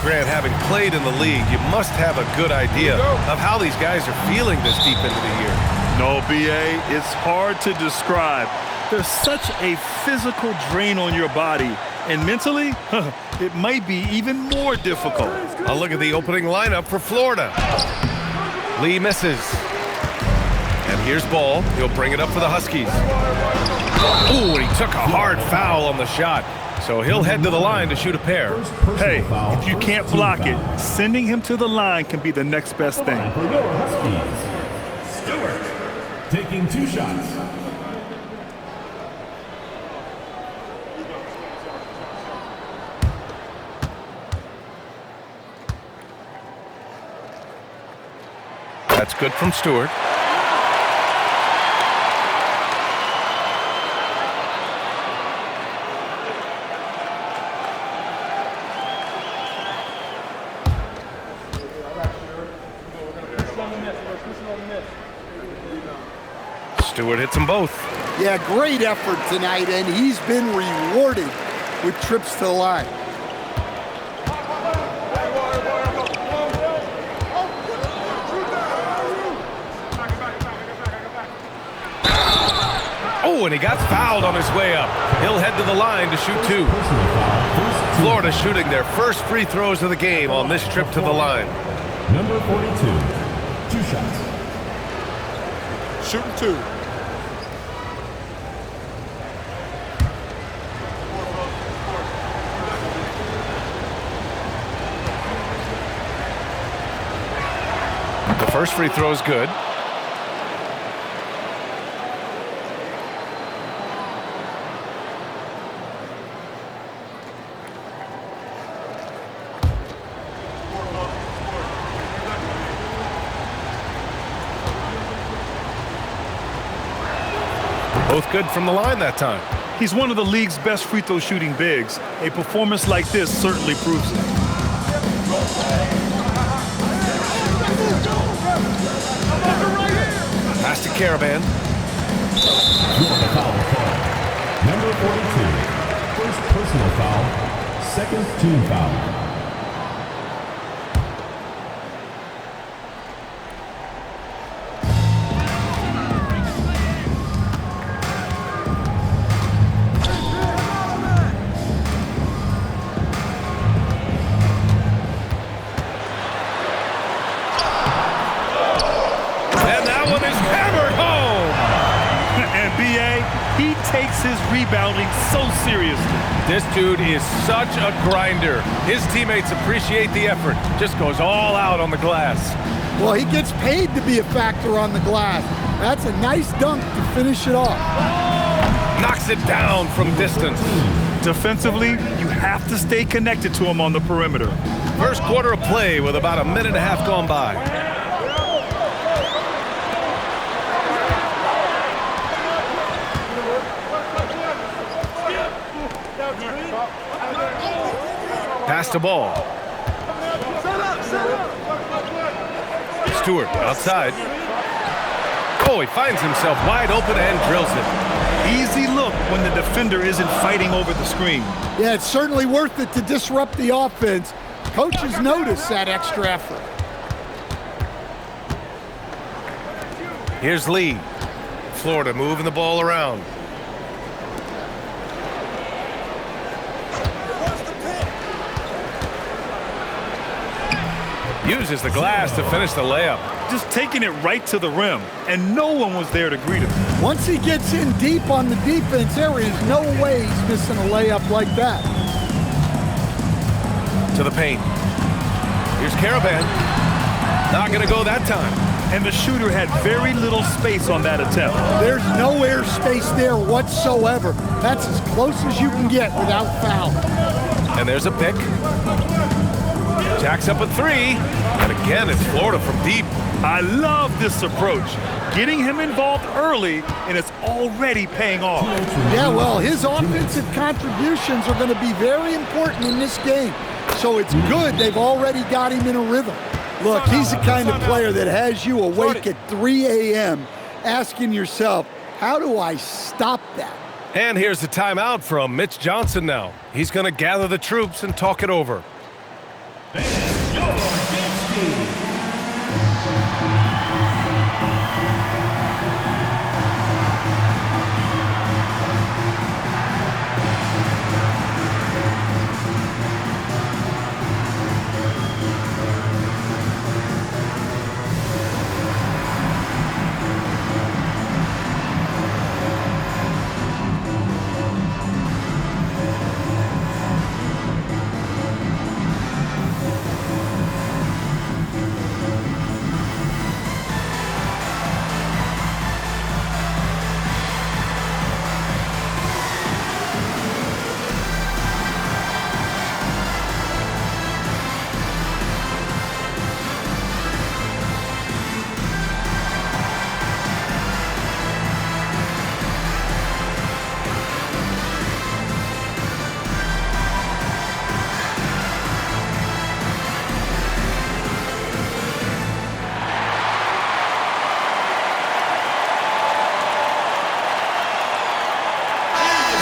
Grant, having played in the league, you must have a good idea of how these guys are feeling this deep into the year. No, B.A., it's hard to describe. There's such a physical drain on your body, and mentally, it might be even more difficult. I'll look at the opening lineup for Florida. Lee misses. And here's Ball. He'll bring it up for the Huskies. Ooh, and he took a hard foul on the shot. So he'll head to the line to shoot a pair. Hey, if you can't block it, sending him to the line can be the next best thing. Stewart taking 2 shots. That's good from Stewart. Stewart hits them both. Yeah, great effort tonight, and he's been rewarded with trips to the line. Oh, and he got fouled on his way up. He'll head to the line to shoot 2. Florida shooting their first free throws of the game on this trip to the line. Number 42, 2 shots. Shooting 2. The first free throw is good. Both good from the line that time. He's one of the league's best free throw shooting bigs. A performance like this certainly proves it. Pass to Caravan. Foul. Number 42, first personal foul, second team foul. He takes his rebounding so seriously. This dude is such a grinder. His teammates appreciate the effort. Just goes all out on the glass. Well, he gets paid to be a factor on the glass. That's a nice dunk to finish it off. Knocks it down from distance. Defensively, you have to stay connected to him on the perimeter. First quarter of play with about a minute and a half gone by. Pass the ball. Stewart outside. Oh, he finds himself wide open and drills it. Easy look when the defender isn't fighting over the screen. Yeah, it's certainly worth it to disrupt the offense. Coaches notice that extra effort. Here's Lee. Florida moving the ball around. Uses the glass to finish the layup. Just taking it right to the rim, and no one was there to greet him. Once he gets in deep on the defense, there is no way he's missing a layup like that. To the paint. Here's Caravan. Not going to go that time. And the shooter had very little space on that attempt. There's no air space there whatsoever. That's as close as you can get without foul. And there's a pick. Jacks up a 3. And again, it's Florida from deep. I love this approach. Getting him involved early, and it's already paying off. Yeah, well, his offensive contributions are going to be very important in this game. So it's good they've already got him in a rhythm. Look, he's the kind of player that has you awake at 3 a.m. asking yourself, how do I stop that? And here's the timeout from Mitch Johnson now. He's going to gather the troops and talk it over.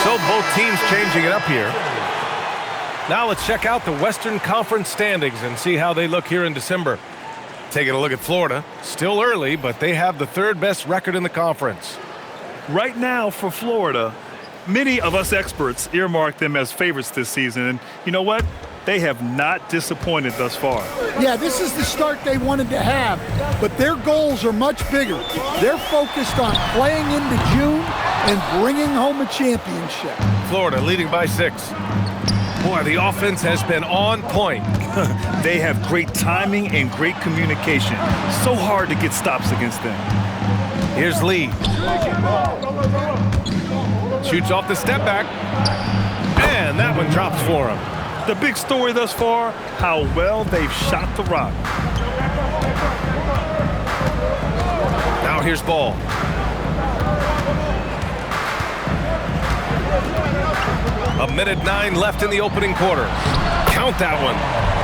So both teams changing it up here. Now let's check out the Western Conference standings and see how they look here in December. Taking a look at Florida. Still early, but they have the third best record in the conference. Right now for Florida, many of us experts earmark them as favorites this season. And you know what? They have not disappointed thus far. Yeah, this is the start they wanted to have, but their goals are much bigger. They're focused on playing into June and bringing home a championship. Florida leading by 6. Boy, the offense has been on point. They have great timing and great communication. So hard to get stops against them. Here's Lee. Shoots off the step back. And that one drops for him. The big story thus far, how well they've shot the rock. Now here's Ball. A minute 9 left in the opening quarter. Count that one.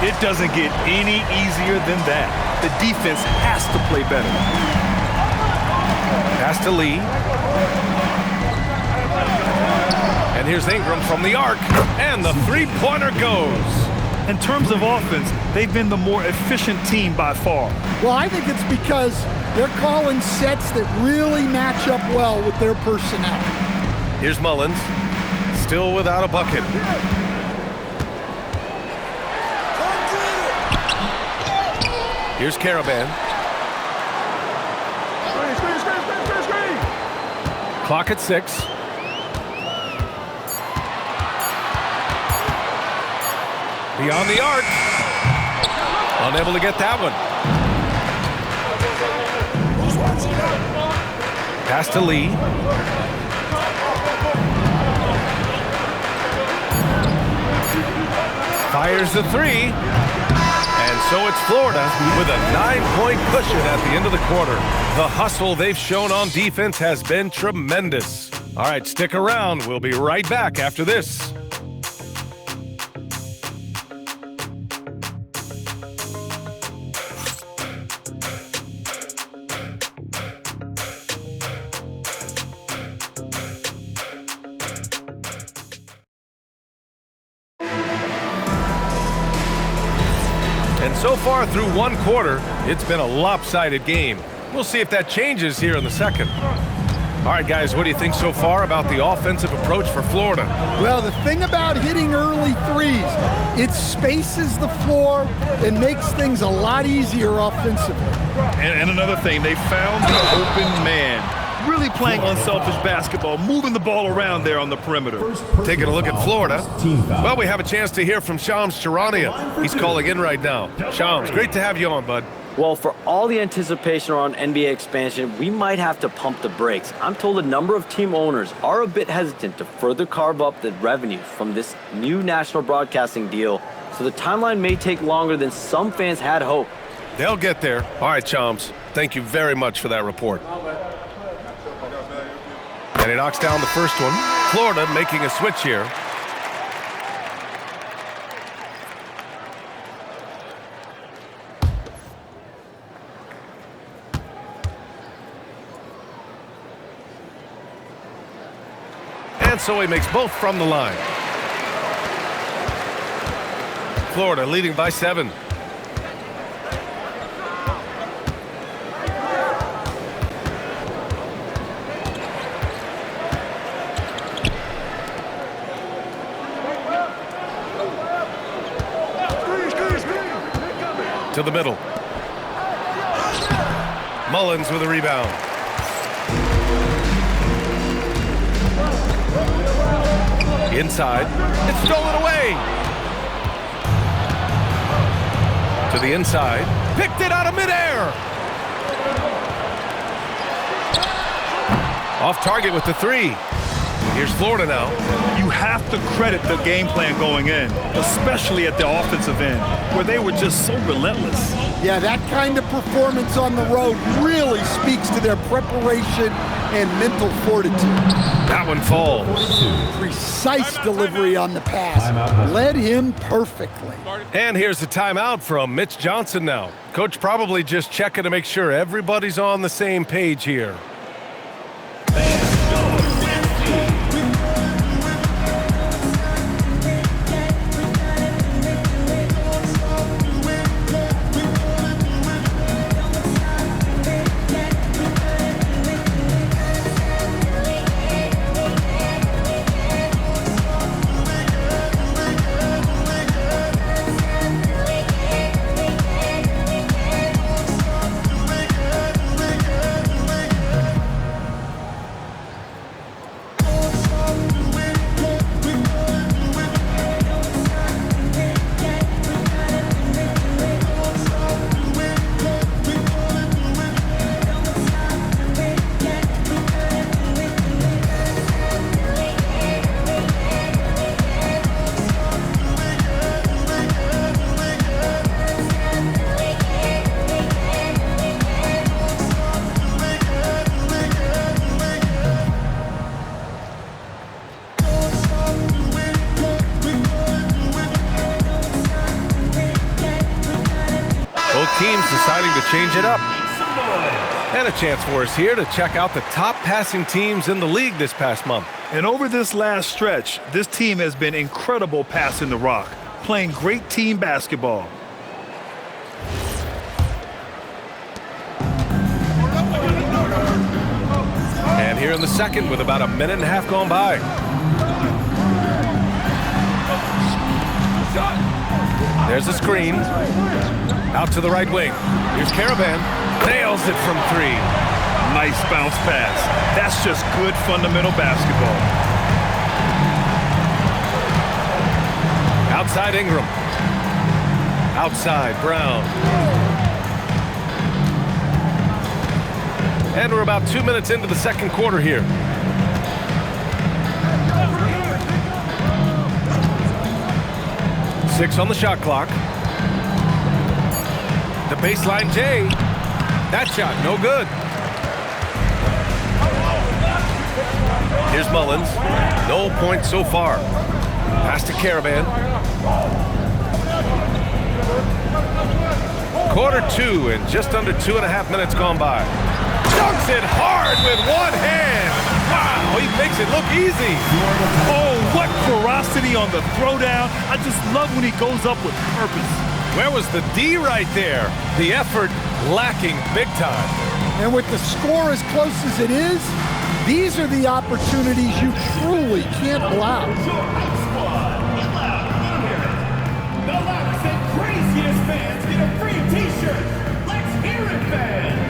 It doesn't get any easier than that. The defense has to play better. Pass to Lee. And here's Ingram from the arc. And the three-pointer goes. In terms of offense, they've been the more efficient team by far. Well, I think it's because they're calling sets that really match up well with their personnel. Here's Mullins. Still without a bucket. Here's Caravan. Clock at 6. Beyond the arc. Unable to get that one. Pass to Lee. Fires the 3. And so it's Florida with a 9-point cushion at the end of the quarter. The hustle they've shown on defense has been tremendous. All right, stick around. We'll be right back after this. And so far through one quarter, it's been a lopsided game. We'll see if that changes here in the second. All right, guys, what do you think so far about the offensive approach for Florida? Well, the thing about hitting early threes, it spaces the floor and makes things a lot easier offensively. And another thing, they found the open man. Really playing unselfish basketball, moving the ball around there on the perimeter. Taking a look at Florida. Well, we have a chance to hear from Shams Charania. He's calling in right now. Shams, great to have you on, bud. Well, for all the anticipation around NBA expansion, we might have to pump the brakes. I'm told a number of team owners are a bit hesitant to further carve up the revenue from this new national broadcasting deal, so the timeline may take longer than some fans had hoped. They'll get there. All right, Shams, thank you very much for that report. And he knocks down the first one. Florida making a switch here. And so he makes both from the line. Florida leading by 7. to the middle. Mullins with a rebound. Inside. It's stolen away. To the inside. Picked it out of midair. Off target with the three. Here's Florida now. You have to credit the game plan going in, especially at the offensive end, where they were just so relentless. Yeah, that kind of performance on the road really speaks to their preparation and mental fortitude. That one falls. Precise delivery on the pass. Led him perfectly. And here's the timeout from Mitch Johnson now. Coach probably just checking to make sure everybody's on the same page here. Teams deciding to change it up. And a chance for us here to check out the top passing teams in the league this past month. And over this last stretch, this team has been incredible passing the rock, playing great team basketball. And here in the second with about a minute and a half gone by. There's the screen. Out to the right wing. Here's Caravan. Nails it from three. Nice bounce pass. That's just good fundamental basketball. Outside Ingram. Outside Brown. And we're about 2 minutes into the second quarter here. Six on the shot clock. The baseline J. That shot, no good. Here's Mullins. No points so far. Pass to Caravan. Quarter two and just under 2.5 minutes gone by. Dunks it hard with one hand. Wow, he makes it look easy. Oh, what ferocity on the throwdown. I just love when he goes up with purpose. Where was the D right there? The effort lacking big time. And with the score as close as it is, these are the opportunities you truly can't allow. The loudest and craziest fans get a free t-shirt. Let's hear it, fans.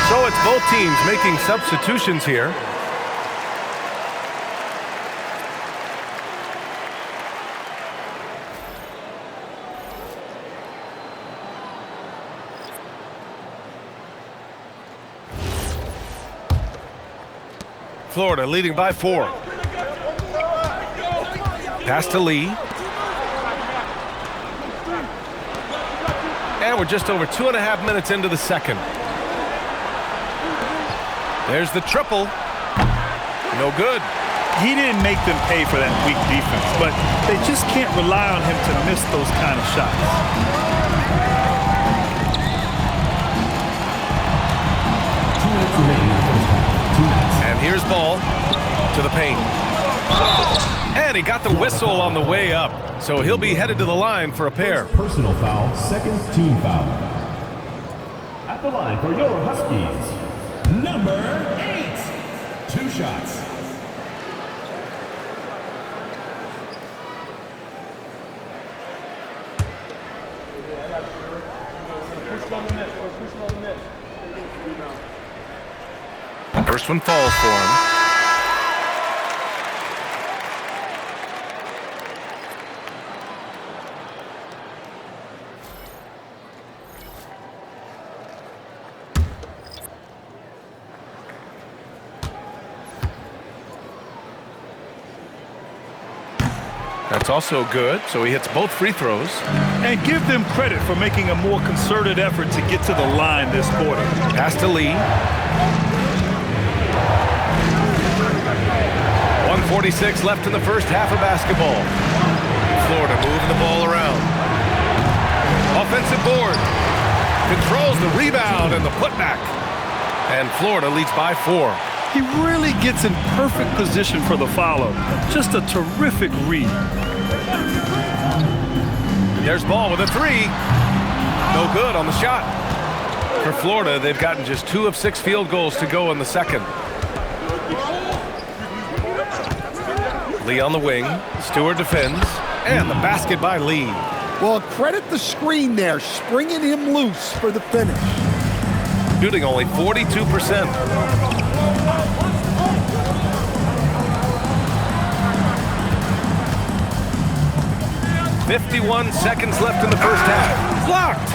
So it's both teams making substitutions here. Florida leading by 4. Pass to Lee. And we're just over 2.5 minutes into the second. There's the triple. No good. He didn't make them pay for that weak defense, but they just can't rely on him to miss those kind of shots. And here's Ball to the paint. And he got the whistle on the way up, so he'll be headed to the line for a pair. Personal foul, second team foul. At the line for your Huskies, number 8. 2 shots. First one falls for him. That's also good, so he hits both free throws. And give them credit for making a more concerted effort to get to the line this quarter. Pass to Lee. 1:46 left in the first half of basketball. Florida moving the ball around. Offensive board. Controls the rebound and the putback. And Florida leads by 4. He really gets in perfect position for the follow. Just a terrific read. There's Ball with a 3. No good on the shot. For Florida, they've gotten just 2 of 6 field goals to go in the second. Lee on the wing. Stewart defends. And the basket by Lee. Well, credit the screen there, springing him loose for the finish. Shooting only 42%. "51 seconds left in the first half. Blocked.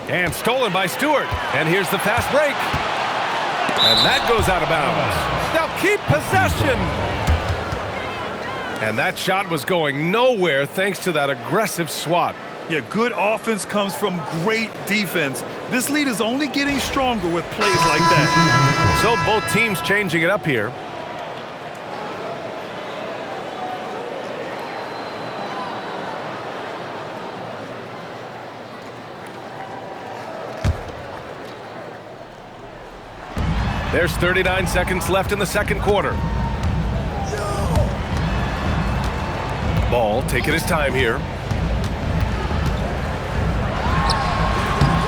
And stolen by Stewart. And here's the fast break. And that goes out of bounds. Now keep possession. And that shot was going nowhere thanks to that aggressive swat. Yeah, good offense comes from great defense. This lead is only getting stronger with plays like that. So both teams changing it up here. There's 39 seconds left in the second quarter. Ball taking his time here.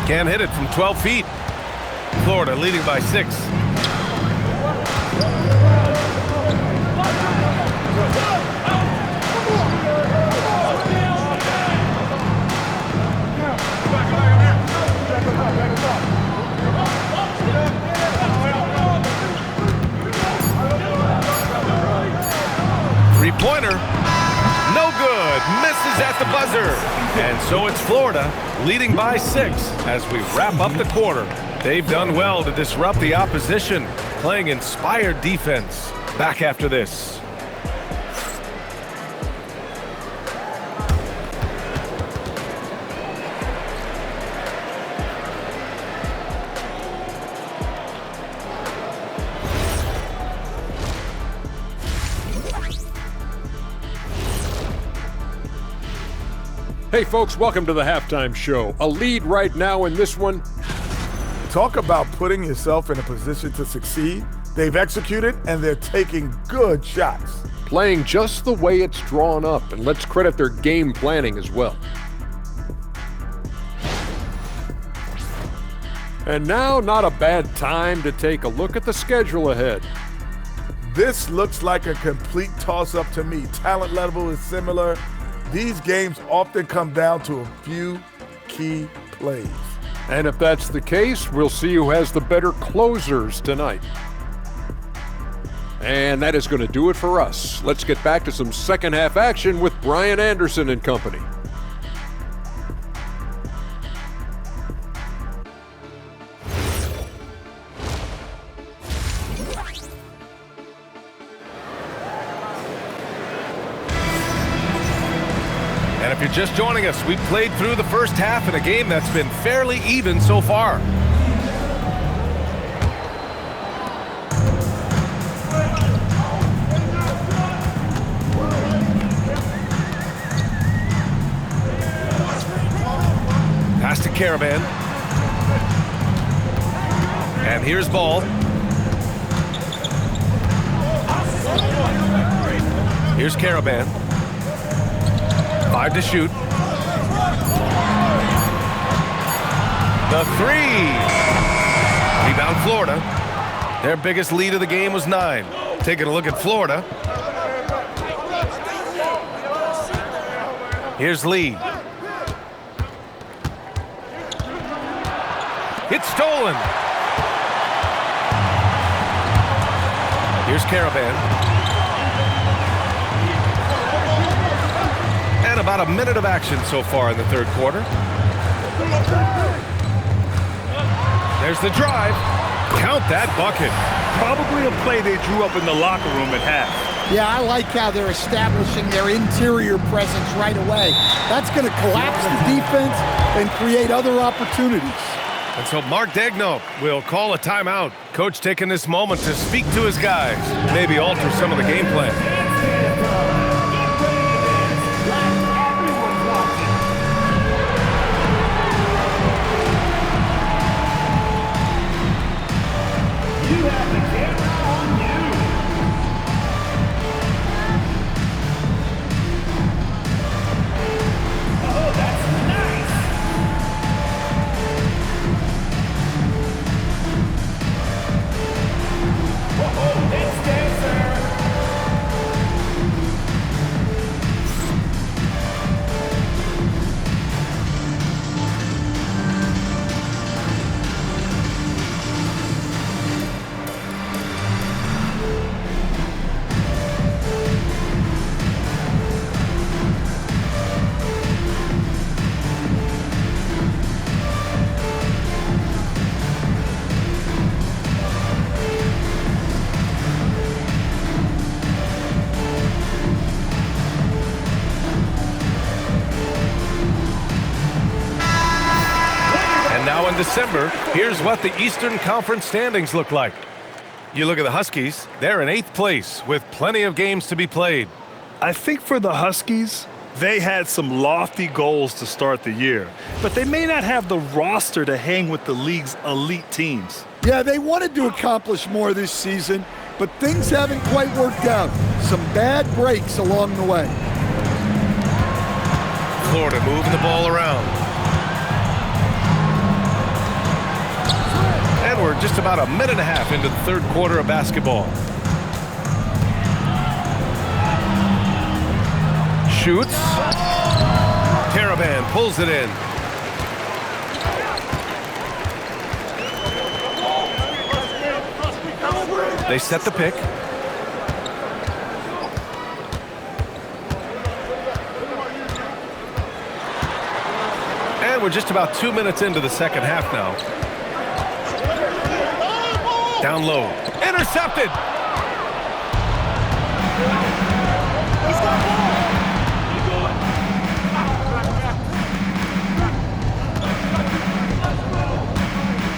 Can't hit it from 12 feet. Florida leading by 6. Three-pointer. No good. Misses at the buzzer. And so it's Florida leading by 6 as we wrap up the quarter. They've done well to disrupt the opposition, playing inspired defense. Back after this. Hey folks, welcome to the halftime show. A lead right now in this one. Talk about putting yourself in a position to succeed. They've executed and they're taking good shots. Playing just the way it's drawn up, and let's credit their game planning as well. And now, not a bad time to take a look at the schedule ahead. This looks like a complete toss-up to me. Talent level is similar. These games often come down to a few key plays. And if that's the case, we'll see who has the better closers tonight. And that is going to do it for us. Let's get back to some second half action with Brian Anderson and company. And if you're just joining us, we've played through the first half in a game that's been fairly even so far. Pass to Caravan. And here's ball. Here's Caravan. 5 to shoot. The 3. Rebound Florida. Their biggest lead of the game was 9. Taking a look at Florida. Here's Lee. It's stolen. Here's Caravan. And about a minute of action so far in the third quarter. There's the drive. Count that bucket. Probably a play they drew up in the locker room at half. Yeah, I like how they're establishing their interior presence right away. That's going to collapse the defense and create other opportunities. And so Mark Daigneault will call a timeout. Coach taking this moment to speak to his guys, maybe alter some of the game plan. You have the camera on you. Oh, that's nice. Whoa, next dancer. In December, here's what the Eastern Conference standings look like. You look at the Huskies, they're in 8th place with plenty of games to be played. I think for the Huskies, they had some lofty goals to start the year, but they may not have the roster to hang with the league's elite teams. Yeah, they wanted to accomplish more this season, but things haven't quite worked out. Some bad breaks along the way. Florida moving the ball around. And we're just about a minute and a half into the third quarter of basketball. Shoots. Caravan pulls it in. They set the pick. And we're just about 2 minutes into the second half now. Down low. Intercepted.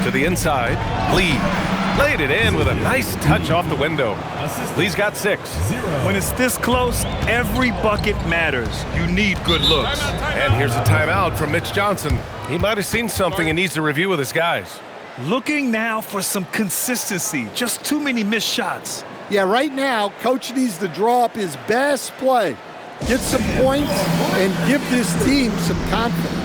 To the inside. Lee laid it in with a nice touch off the window. Lee's got 6. When it's this close, every bucket matters. You need good looks. And here's a timeout from Mitch Johnson. He might have seen something and needs to review with his guys. Looking now for some consistency. Just too many missed shots. Yeah, right now, Coach needs to draw up his best play, get some points, and give this team some confidence.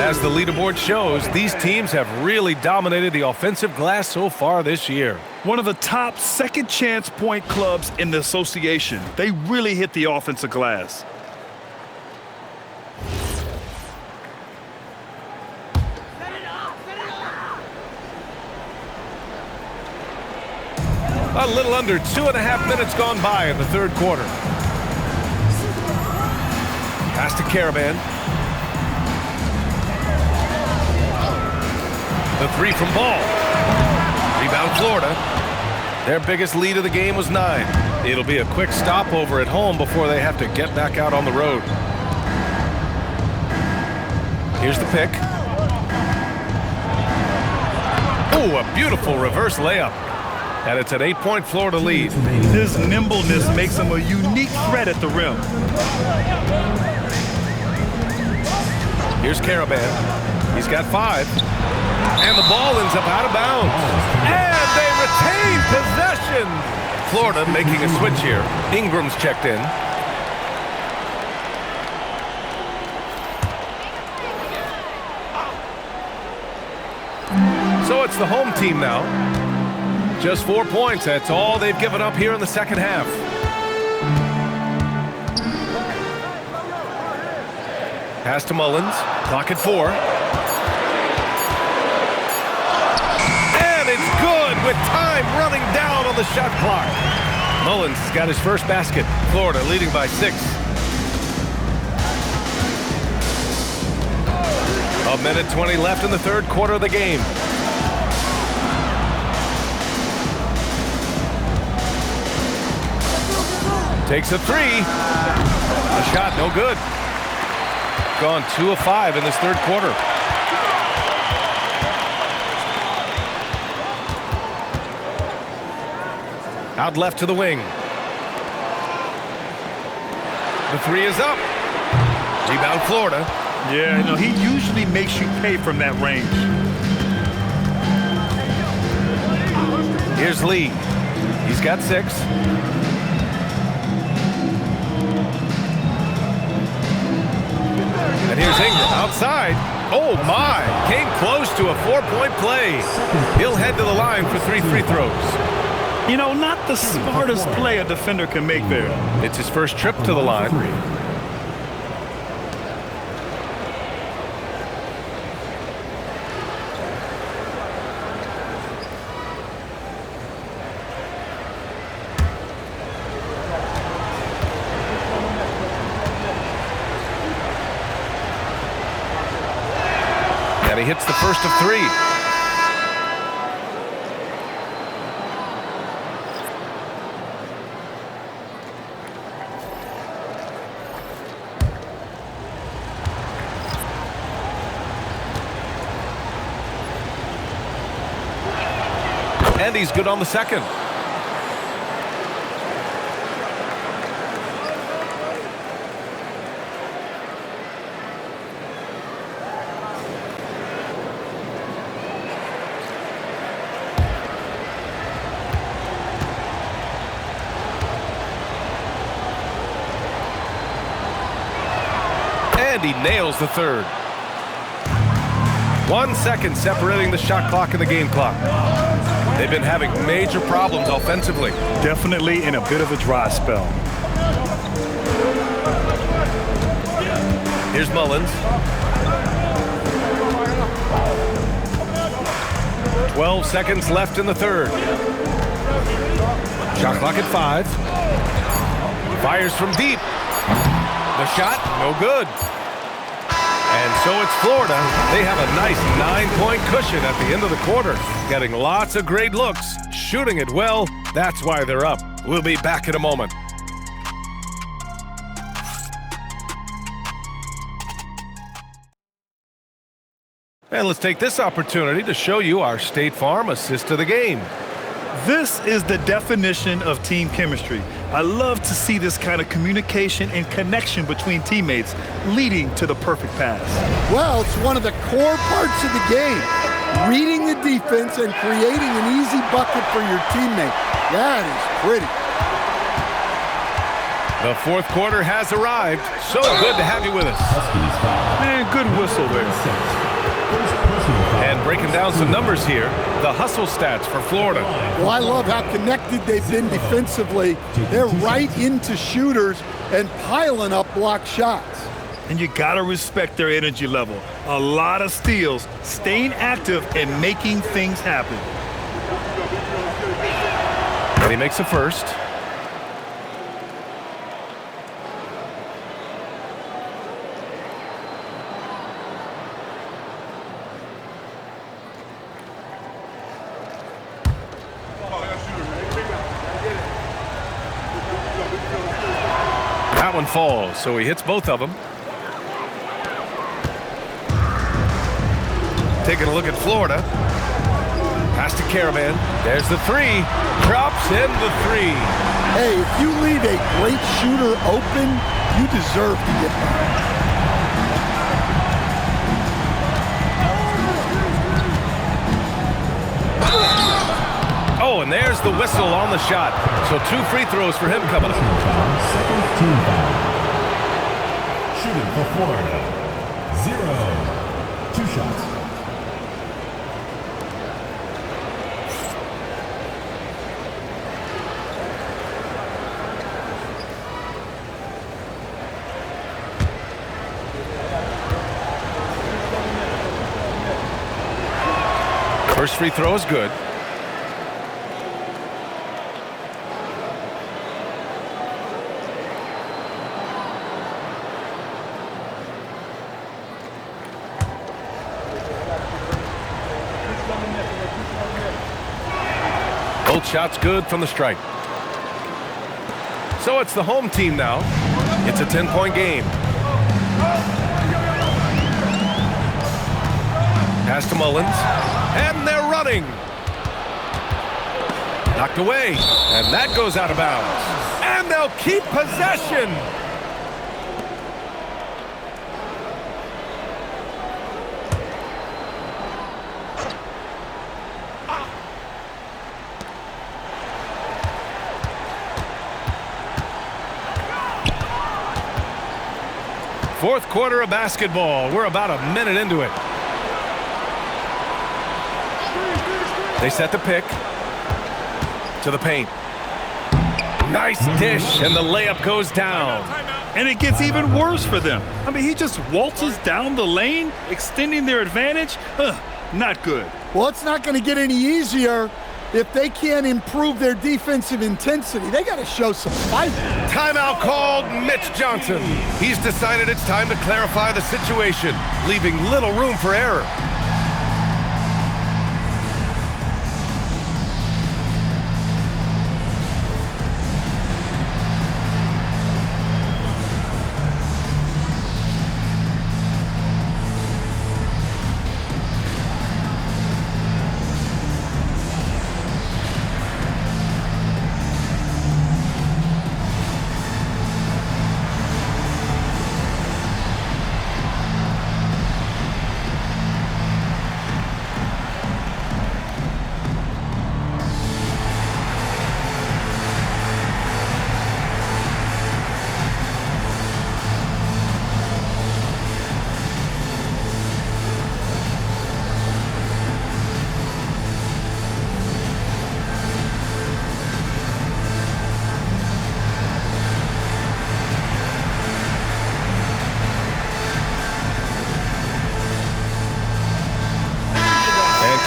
As the leaderboard shows, these teams have really dominated the offensive glass so far this year. One of the top second chance point clubs in the association. They really hit the offensive glass. A little under 2.5 minutes gone by in the third quarter. Pass to Caravan. The three from Ball. Rebound Florida. Their biggest lead of the game was 9. It'll be a quick stopover at home before they have to get back out on the road. Here's the pick. Oh, a beautiful reverse layup. And it's an 8-point Florida lead. His nimbleness makes him a unique threat at the rim. Here's Caravan. He's got 5. And the ball ends up out of bounds. And they retain possession. Florida making a switch here. Ingram's checked in. So it's the home team now. Just 4 points. That's all they've given up here in the second half. Pass to Mullins. Clock at 4. And it's good with time running down on the shot clock. Mullins has got his first basket. Florida leading by 6. A minute 20 left in the third quarter of the game. Takes a 3. A shot, no good. Gone 2 of 5 in this third quarter. Out left to the wing. The 3 is up. Rebound Florida. Yeah, no, he usually makes you pay from that range. Here's Lee. He's got 6. And here's Ingram outside. Oh my, came close to a 4-point play. He'll head to the line for 3 free throws. You know, not the smartest play a defender can make there. It's his first trip to the line. And he hits the first of 3. And he's good on the second. And he nails the third. 1 second separating the shot clock and the game clock. They've been having major problems offensively. Definitely in a bit of a dry spell. Here's Mullins. 12 seconds left in the third. Shot clock at 5. Fires from deep. The shot, no good. And so it's Florida. They have a nice 9-point cushion at the end of the quarter. Getting lots of great looks, shooting it well. That's why they're up. We'll be back in a moment. And let's take this opportunity to show you our State Farm assist to the game. This is the definition of team chemistry. I love to see this kind of communication and connection between teammates leading to the perfect pass. Well, it's one of the core parts of the game. Reading the defense and creating an easy bucket for your teammate. That is pretty. The fourth quarter has arrived. So good to have you with us. Man, good whistle there. And breaking down some numbers here, the hustle stats for Florida. Well, I love how connected they've been defensively. They're right into shooters and piling up block shots. And you got to respect their energy level. A lot of steals, staying active, and making things happen. And he makes a first. That one falls, so he hits both of them. Taking a look at Florida. Pass to Caravan. There's the three. Drops in the three. Hey, if you leave a great shooter open, you deserve to get by. Oh, and there's the whistle on the shot. So 2 free throws for him coming up. Second team foul. Shooting for Florida. 0. 2 shots. First free throw is good. Both shots good from the stripe. So it's the home team now. It's a 10-point game. Pass to Mullins. And they're running. Knocked away. And that goes out of bounds. And they'll keep possession. Fourth quarter of basketball. We're about a minute into it. They set the pick to the paint. Nice dish, and the layup goes down. And it gets even worse for them. I mean, he just waltzes down the lane, extending their advantage. Not good. Well, it's not going to get any easier if they can't improve their defensive intensity. They got to show some fight. Timeout called Mitch Johnson. He's decided it's time to clarify the situation, leaving little room for error.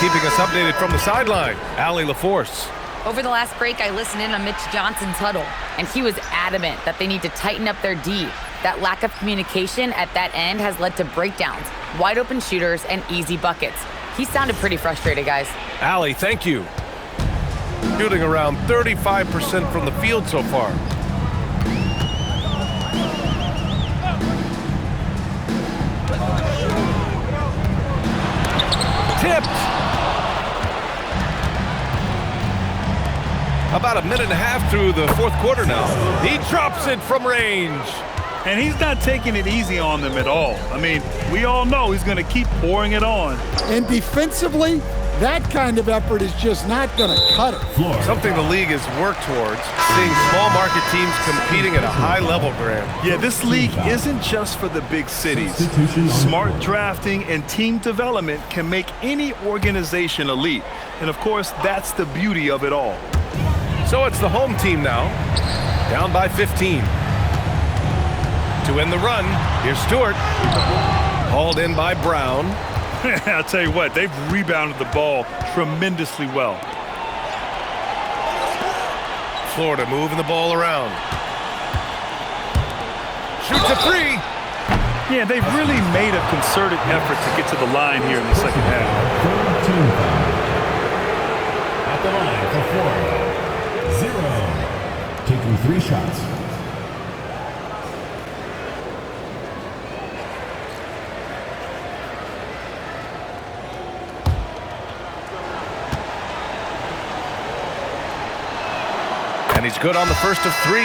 Keeping us updated from the sideline, Allie LaForce. Over the last break, I listened in on Mitch Johnson's huddle, and he was adamant that they need to tighten up their D. That lack of communication at that end has led to breakdowns, wide open shooters, and easy buckets. He sounded pretty frustrated, guys. Allie, thank you. Shooting around 35% from the field so far. Tipped. About a minute and a half through the fourth quarter now. He drops it from range. And he's not taking it easy on them at all. I mean, we all know he's going to keep pouring it on. And defensively, That kind of effort is just not going to cut it. Something the league has worked towards, seeing small market teams competing at a high level, Graham. Yeah, this league isn't just for the big cities. Smart drafting and team development can make any organization elite. And of course, that's the beauty of it all. So it's the home team now, down by 15. To end the run, here's Stewart. Hauled in by Brown. I'll tell you what, they've rebounded the ball tremendously well. Florida moving the ball around. Shoots a three. Yeah, they've really made a concerted effort to get to the line here in the second half. At the line for Florida, 0. Taking 3 shots. And he's good on the first of 3.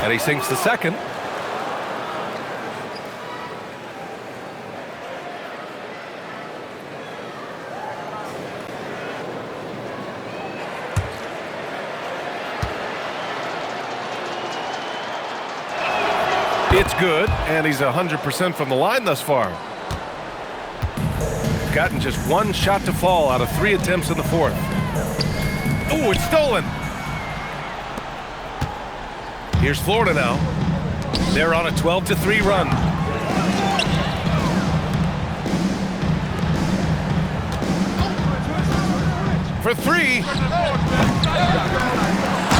And he sinks the second. It's good, and he's 100% from the line thus far. Gotten just 1 shot to fall out of 3 attempts in the 4th. Oh, it's stolen. Here's Florida now. They're on a 12-3 run. For 3.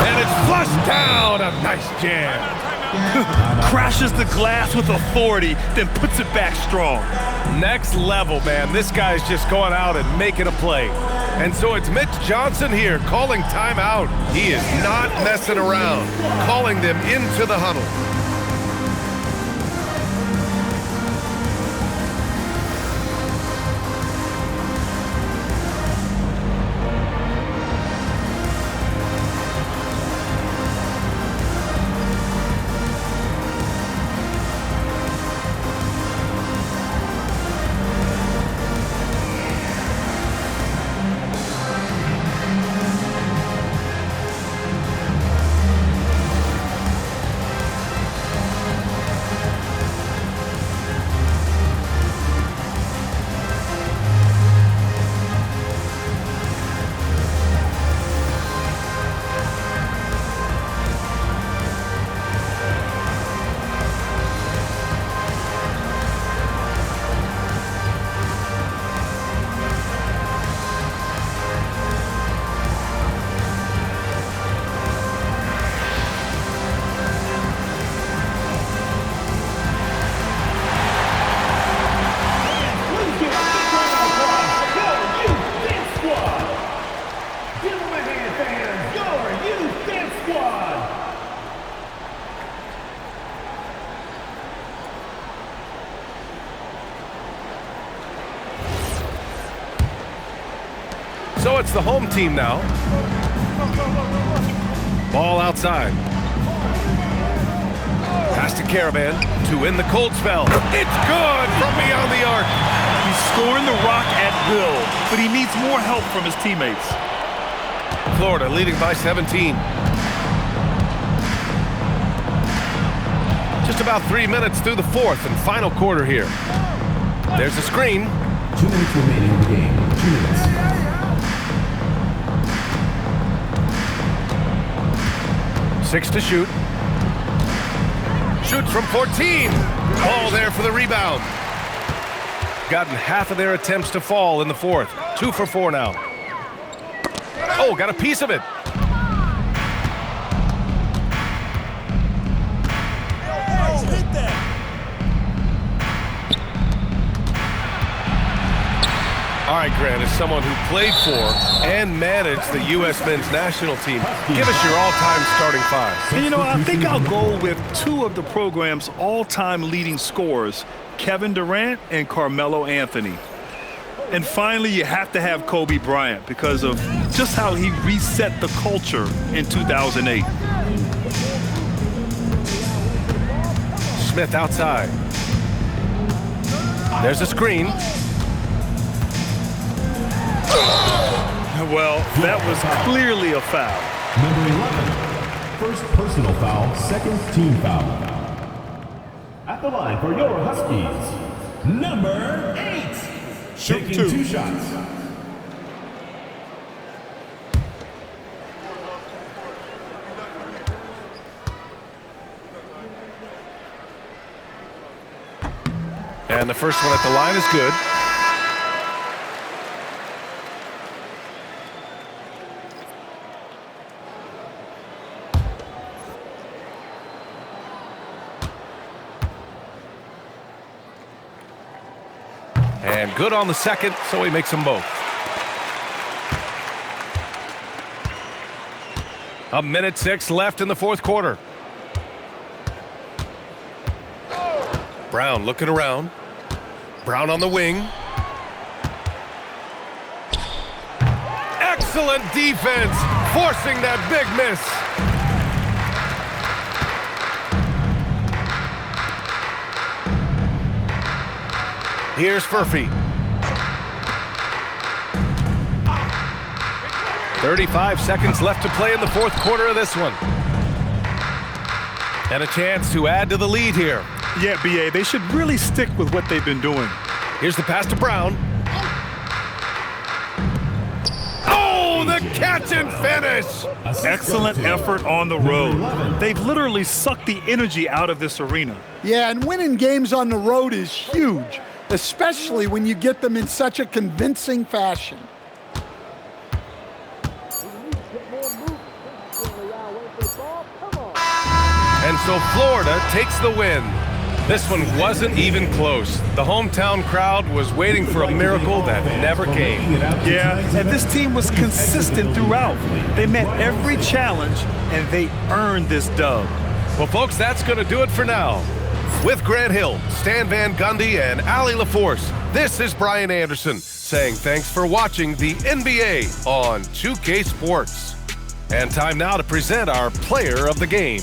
And it's flushed down. A nice jam. Crashes the glass with authority, then puts it back strong. Next level, man. This guy's just going out and making a play. And so it's Mitch Johnson here calling timeout. He is not messing around, calling them into the huddle. So it's the home team now. Ball outside. Pass to Caravan to end the cold spell. It's good from beyond the arc. He's scoring the rock at will, but he needs more help from his teammates. Florida leading by 17. Just about 3 minutes through the 4th and final quarter here. There's a screen. 2 minutes remaining in the game. 2 minutes. 6 to shoot. Shoots from 14. Ball there for the rebound. Gotten half of their attempts to fall in the 4th. 2 for 4 now. Oh, got a piece of it. All right, Grant, as someone who played for and managed the U.S. men's national team, give us your all-time starting 5. You know, I think I'll go with 2 of the program's all-time leading scorers, Kevin Durant and Carmelo Anthony. And finally, you have to have Kobe Bryant because of just how he reset the culture in 2008. Smith outside. There's a screen. Well, that was clearly a foul. Number 11. First personal foul, second team foul. At the line for your Huskies, number 8. Taking two shots. And the first one at the line is good. And good on the second, so he makes them both. A minute 6 left in the fourth quarter. Brown looking around. Brown on the wing. Excellent defense, forcing that big miss. Here's Furphy. 35 seconds left to play in the fourth quarter of this one. And a chance to add to the lead here. Yeah, B.A., they should really stick with what they've been doing. Here's the pass to Brown. Oh, the catch and finish! Excellent effort on the road. They've literally sucked the energy out of this arena. Yeah, and winning games on the road is huge, especially when you get them in such a convincing fashion. And so Florida takes the win. This one wasn't even close. The hometown crowd was waiting for a miracle that never came. Yeah, and this team was consistent throughout. They met every challenge, and they earned this dub. Well, folks, that's going to do it for now. With Grant Hill, Stan Van Gundy, and Ali LaForce, this is Brian Anderson saying thanks for watching the NBA on 2K Sports. And time now to present our player of the game.